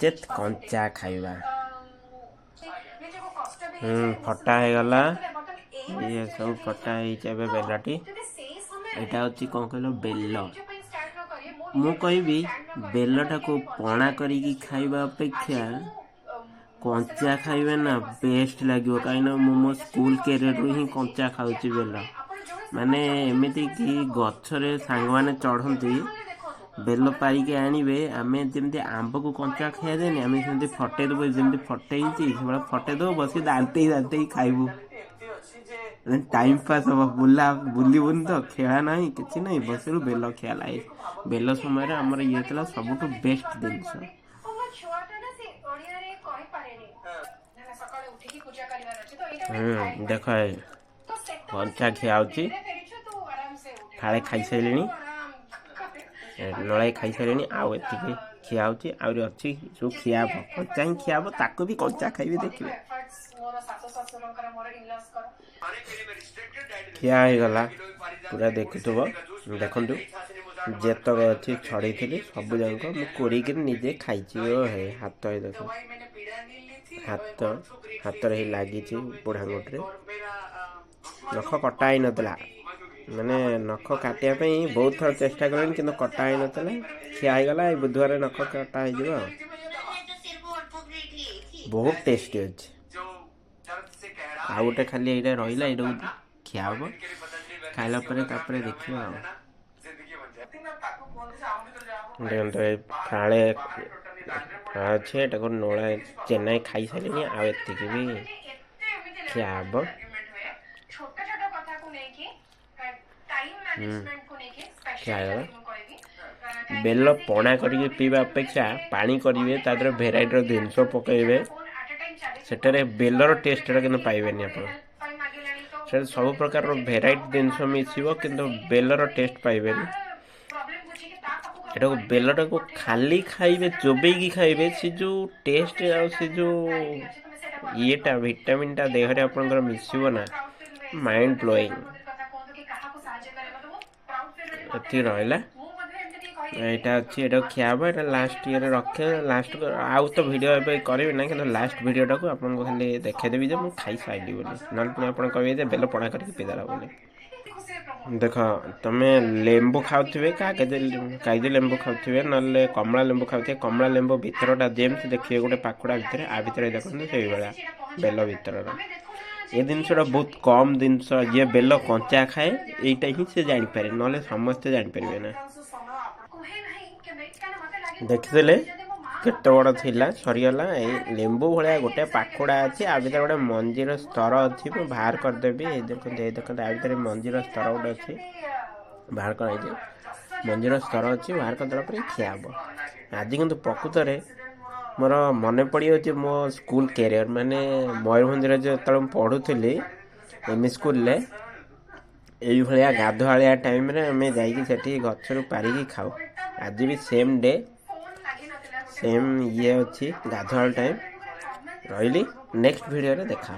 नचेत कंचा खाइबा। फटा हो गला ये सब फटा हो बेलटी यहाँ हूँ कौन कहल बेल मु कहबी बेलटा को पणा करी खाइबा अपेक्षा कंचा खाइबे ना बेस्ट लगे कहीं मु मो स्कूल कैरियर ही कंचा खाऊची बेल माने एमती कि गछरे सांग माने चढ़ती बेल पारिके आनिबे आमे जमती आंब को कंचा खाई देनी आमे सेमती फटे देबो जमती फटे फटे देबो बस दांते दांते खाइबू टाइम पास हम बुला बुलबुन तो खेला ना कि ना बस बेल खेला बेल समय आमर ये सब बेस्ट जिनस देख कंचा खिया फाड़े खाई सारे नड़ाई खाई सारे आउ एति खिया अच्छी सब खिया कंचा ही खिया ताको भी कंचा खाइबे देखिए खिया गला पूरा देखुव देखु जेतक अच्छी छड़े थी सब जाक मुझे निजे खाई है हाथ देख हाथ हाथ लगी बुढ़ांगुटे नख कटा ही नाला माने नख काटापी बहुत थर चेष्टा करें कि कटा ही नाला खिया गला बुधवार नख कटा हो बहुत टेस्टी अच्छे आ गोटे खाली यहाँ रहा यहाँ खिया हम खाइला देखिए फाड़े अच्छे नोला चेन्नई खाई सारे आती भी खिया हम खिया बेल पणा करके पीवा अपेक्षा पानी करेंगे तादर भेराइटर जिनस पकड़े सेटारे बेलर टेस्ट कि पाइबेनि आप सब प्रकार भेराइट जिनस मिसिबो किंतु बेलर टेस्ट पाइबेनि एटा बेलटा को खाली खाइबे चोबेकी खाइबे से जो टेस्ट आ से जो येटा विटामिन टा देह रे आपनकर मिसिबो ना माइंड ब्लोइंग अति रहला यहाँ अच्छी यहाँ खियाब यहाँ लास्ट ये रखे लास्ट आउ तो वीडियो करें ना कि लास्ट वीडियोटा को आपको खाली देखेदेवी जो मुझे खाई सारी बोली ना पुणी आप कहे बेल पणा करके पीदेला बोली देख तुम लेंबू खाऊे कागज लेंबू खाऊे ना कमला लेंबू खाऊे कमला लेंबू भितरटा जेम्स देखिए गोटे पाखुड़ा भितर आ भितर देखते से भाया बेल भितर ये जिनसा बहुत कम जिनस जी बेल कंचा खाए यहीटा ही से जापर ना समस्ते जापर ना देखीदे केते बड़ थिला सरीगला लेंबू भाया गोटे पाखुड़ा अच्छी आ भर गोटे मंजीर स्तर अच्छी मुझे बाहर करदेवी देखते आ भर मंजीर स्तर गोटे अच्छी बाहर कर मंजीर स्तर अच्छी बाहर करदेला खिया हम आज किंतु प्रकृत में मोर मन पड़ी मो स्कूल कैरियर माने मयूरभंज जो पढ़ुली एम स्कूल ये गाधुआलिया टाइम आम जाकि गचर पारिकी खाऊ आज भी सेम डे सेम ये अच्छी गाधुआल टाइम रही नेक्स्ट वीडियो देखा।